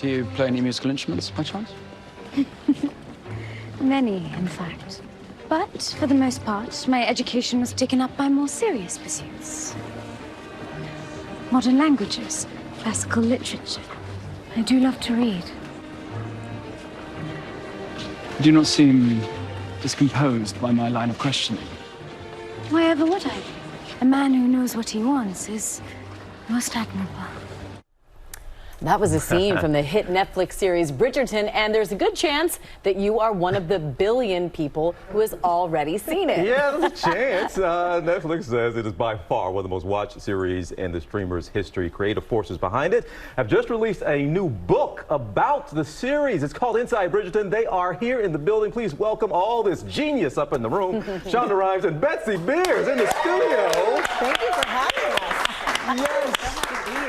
Do you play any musical instruments, by chance? Many, in fact. But, for the most part, my education was taken up by more serious pursuits. Modern languages, classical literature. I do love to read. You do not seem discomposed by my line of questioning. Why ever would I? A man who knows what he wants is most admirable. That was a scene from the hit Netflix series Bridgerton, and there's a good chance that you are one of the billion people who has already seen it. Yeah, there's a chance. Netflix says it is by far one of the most watched series in the streamer's history. Creative forces behind it have just released a new book about the series. It's called Inside Bridgerton. They are here in the building. Please welcome all this genius up in the room. Shonda Rhimes and Betsy Beers in the studio. Thank you for having us.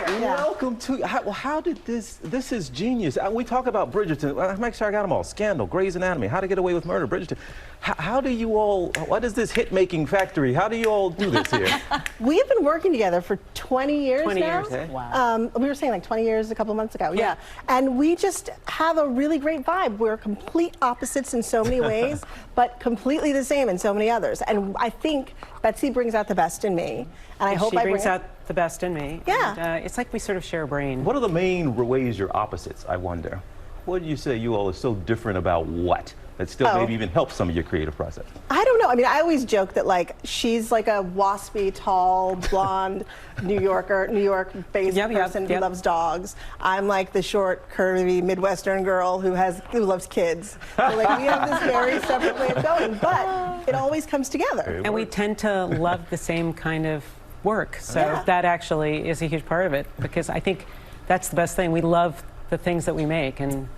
Yes. Welcome to, how did this is genius. We talk about Bridgerton. I'll make sure I got them all. Scandal, Grey's Anatomy, How to Get Away with Murder, Bridgerton. How do you all, what is this hit-making factory? How do you all do this here? We've been working together for 20 years 20 now. years, okay. Wow. We were saying like 20 years a couple months ago, yeah. And we just have a really great vibe. We're complete opposites in so many ways, but completely the same in so many others. And I think Betsy brings out the best in me. And I hope she brings out the best in me. Yeah. And, it's like we sort of share a brain. What are the main ways you're opposites, I wonder? What do you say you all are so different about what? That still maybe even helps some of your creative process? I don't know. I mean, I always joke that like she's like a waspy, tall, blonde New York-based person who loves dogs. I'm like the short, curvy Midwestern girl who loves kids. So like we have this very separate way of going, but it always comes together. And we tend to love the same kind of work. So that actually is a huge part of it, because I think that's the best thing. We love the things that we make, and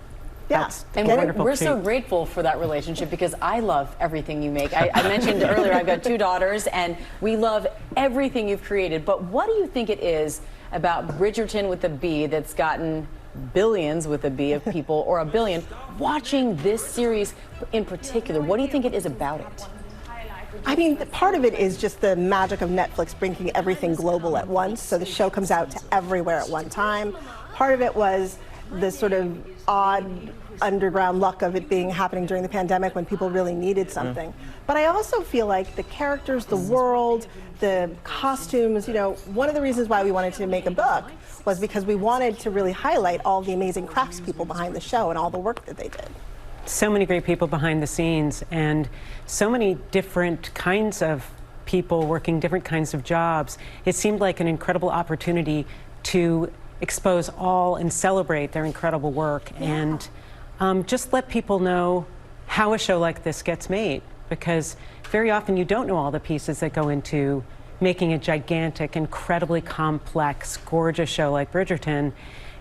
and we're so grateful for that relationship, because I love everything you make. I mentioned earlier I've got 2 daughters, and we love everything you've created. But what do you think it is about Bridgerton with a B that's gotten billions with a B of people, or a billion, watching this series in particular? What do you think it is about it? I mean, part of it is just the magic of Netflix bringing everything global at once, so the show comes out to everywhere at one time. Part of it was the sort of odd underground luck of it happening during the pandemic when people really needed something. But I also feel like the characters, the world, the costumes, you know, one of the reasons why we wanted to make a book was because we wanted to really highlight all the amazing craftspeople behind the show and all the work that they did. So many great people behind the scenes, and so many different kinds of people working different kinds of jobs. It seemed like an incredible opportunity to expose all and celebrate their incredible work, and just let people know how a show like this gets made, because very often you don't know all the pieces that go into making a gigantic, incredibly complex, gorgeous show like Bridgerton.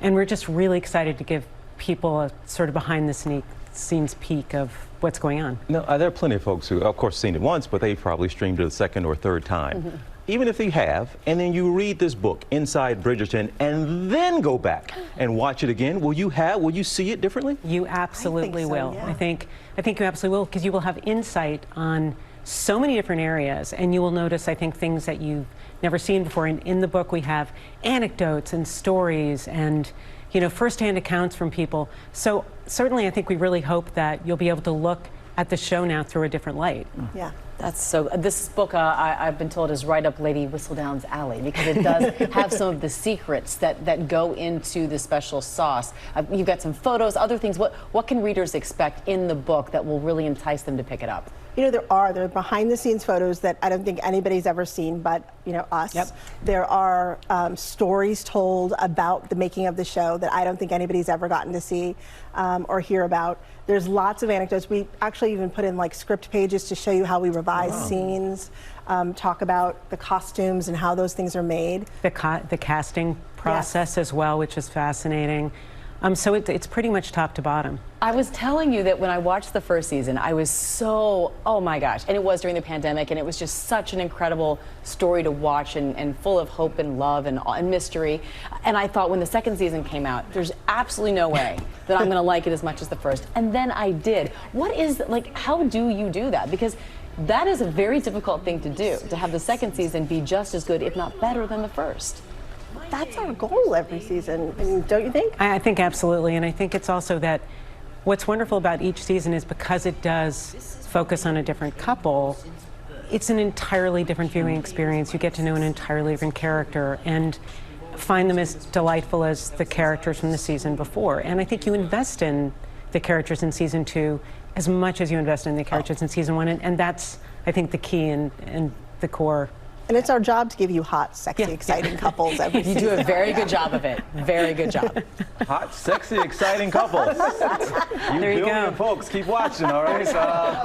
And we're just really excited to give people a sort of behind the scenes peek of what's going on. No, there are plenty of folks who, of course, seen it once, but they've probably streamed it a second or third time. Even if you have, and then you read this book, Inside Bridgerton, and then go back and watch it again, will you see it differently? You absolutely will. Yeah. I think you absolutely will, because you will have insight on so many different areas, and you will notice, I think, things that you've never seen before. And in the book, we have anecdotes and stories and, you know, firsthand accounts from people. So certainly, I think we really hope that you'll be able to look at the show now through a different light. Yeah. That's so. This book, I've been told, is right up Lady Whistledown's alley, because it does have some of the secrets that go into the special sauce. You've got some photos, other things. What can readers expect in the book that will really entice them to pick it up? You know, there are behind-the-scenes photos that I don't think anybody's ever seen, but, you know, us. Yep. There are stories told about the making of the show that I don't think anybody's ever gotten to see or hear about. There's lots of anecdotes. We actually even put in like script pages to show you how we revise scenes, talk about the costumes and how those things are made. The casting process as well, which is fascinating. So it's pretty much top to bottom. I was telling you that when I watched the first season, I was so, oh my gosh, and it was during the pandemic, and it was just such an incredible story to watch, and full of hope and love and mystery. And I thought when the second season came out, there's absolutely no way that I'm going to like it as much as the first. And then I did. What is, like, how do you do that? Because that is a very difficult thing to do, to have the second season be just as good, if not better, than the first. that's our goal every season, and don't you think? I think absolutely, and I think it's also that what's wonderful about each season is because it does focus on a different couple, it's an entirely different viewing experience. You get to know an entirely different character and find them as delightful as the characters from the season before. And I think you invest in the characters in season 2 as much as you invest in the characters in season 1, and that's, I think, the key and the core. And it's our job to give you hot, sexy, exciting couples every season. You do a very good job of it. Very good job. Hot, sexy, exciting couples. There you go. Folks, keep watching, all right?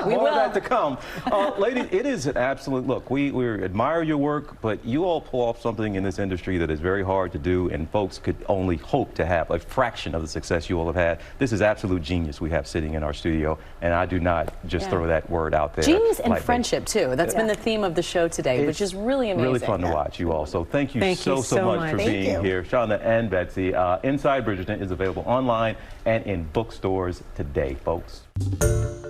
We more will. of that to come. Ladies, it is an absolute, look, we admire your work, but you all pull off something in this industry that is very hard to do, and folks could only hope to have a fraction of the success you all have had. This is absolute genius we have sitting in our studio, and I do not just throw that word out there. Genius and lightly. Friendship, too. That's been the theme of the show today, which is really amazing. Really fun to watch, you all. So thank you so much for Thank being you. here. Shonda and Betsy. Inside Bridgerton is available online and in bookstores today, folks.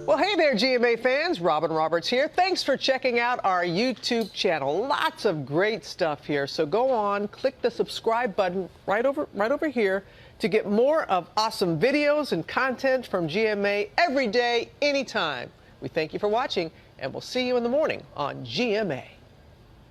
Well, hey there, GMA fans. Robin Roberts here. Thanks for checking out our YouTube channel. Lots of great stuff here. So go on, click the subscribe button right over here to get more of awesome videos and content from GMA every day, anytime. We thank you for watching, and we'll see you in the morning on GMA.